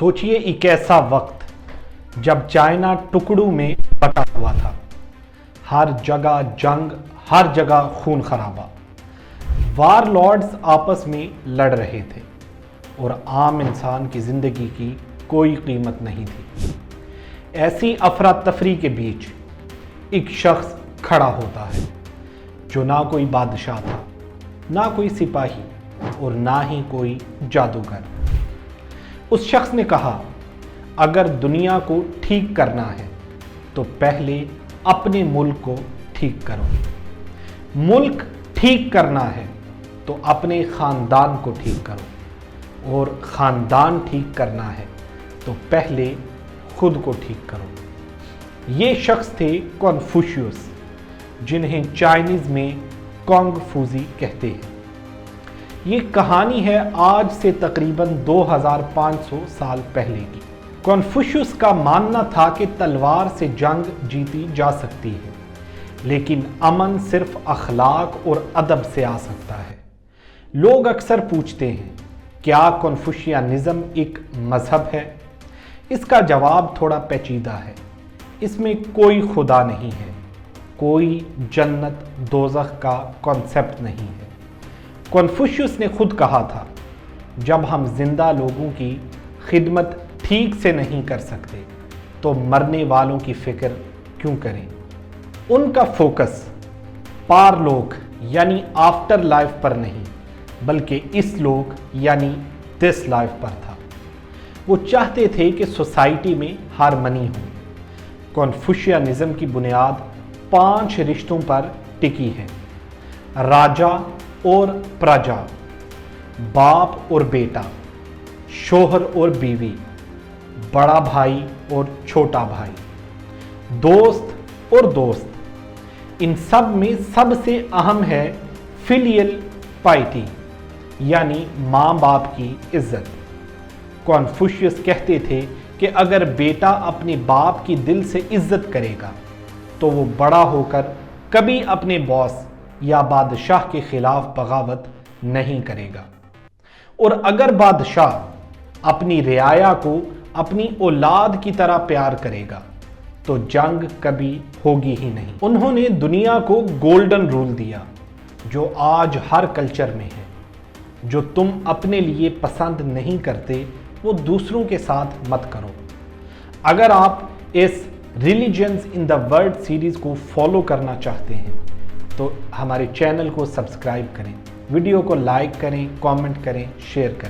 सोचिए एक ऐसा वक्त जब चाइना टुकड़ों में बटा हुआ था। हर जगह जंग, हर जगह खून खराबा। वार लॉर्ड्स आपस में लड़ रहे थे और आम इंसान की जिंदगी की कोई कीमत नहीं थी। ऐसी अफरा तफरी के बीच एक शख्स खड़ा होता है जो ना कोई बादशाह था, ना कोई सिपाही और ना ही कोई जादूगर। उस शख्स ने कहा, अगर दुनिया को ठीक करना है तो पहले अपने मुल्क को ठीक करो। मुल्क ठीक करना है तो अपने ख़ानदान को ठीक करो, और ख़ानदान ठीक करना है तो पहले खुद को ठीक करो। ये शख्स थे कन्फ्यूशियस, जिन्हें चाइनीज़ में कॉन्ग फूजी कहते हैं। ये कहानी है आज से तकरीबन 2500 साल पहले की। कन्फ्यूशियस का मानना था कि तलवार से जंग जीती जा सकती है, लेकिन अमन सिर्फ अखलाक और अदब से आ सकता है। लोग अक्सर पूछते हैं, क्या कन्फ्यूशियनिज्म एक मजहब है? इसका जवाब थोड़ा पेचीदा है। इसमें कोई खुदा नहीं है, कोई जन्नत दोज़ख का कॉन्सेप्ट नहीं है। कन्फ्यूशियस ने खुद कहा था, जब हम जिंदा लोगों की खिदमत ठीक से नहीं कर सकते तो मरने वालों की फिक्र क्यों करें। उनका फोकस पारलोक यानी आफ्टर लाइफ पर नहीं, बल्कि इस लोक यानी दिस लाइफ पर था। वो चाहते थे कि सोसाइटी में हारमनी हो। कन्फ्यूशियनिज्म की बुनियाद 5 रिश्तों पर टिकी है: राजा और प्रजा, बाप और बेटा, शोहर और बीवी, बड़ा भाई और छोटा भाई, दोस्त और दोस्त। इन सब में सबसे अहम है फिलियल पाइटी यानी माँ बाप की इज्जत। कन्फ्यूशियस कहते थे कि अगर बेटा अपने बाप की दिल से इज्जत करेगा तो वो बड़ा होकर कभी अपने बॉस या बादशाह के खिलाफ बगावत नहीं करेगा, और अगर बादशाह अपनी रियाया को अपनी औलाद की तरह प्यार करेगा तो जंग कभी होगी ही नहीं। उन्होंने दुनिया को गोल्डन रूल दिया, जो आज हर कल्चर में है: जो तुम अपने लिए पसंद नहीं करते वो दूसरों के साथ मत करो। अगर आप इस religions in the world series को फॉलो करना चाहते हैं तो हमारे चैनल को सब्सक्राइब करें, वीडियो को लाइक करें, कमेंट करें, शेयर करें।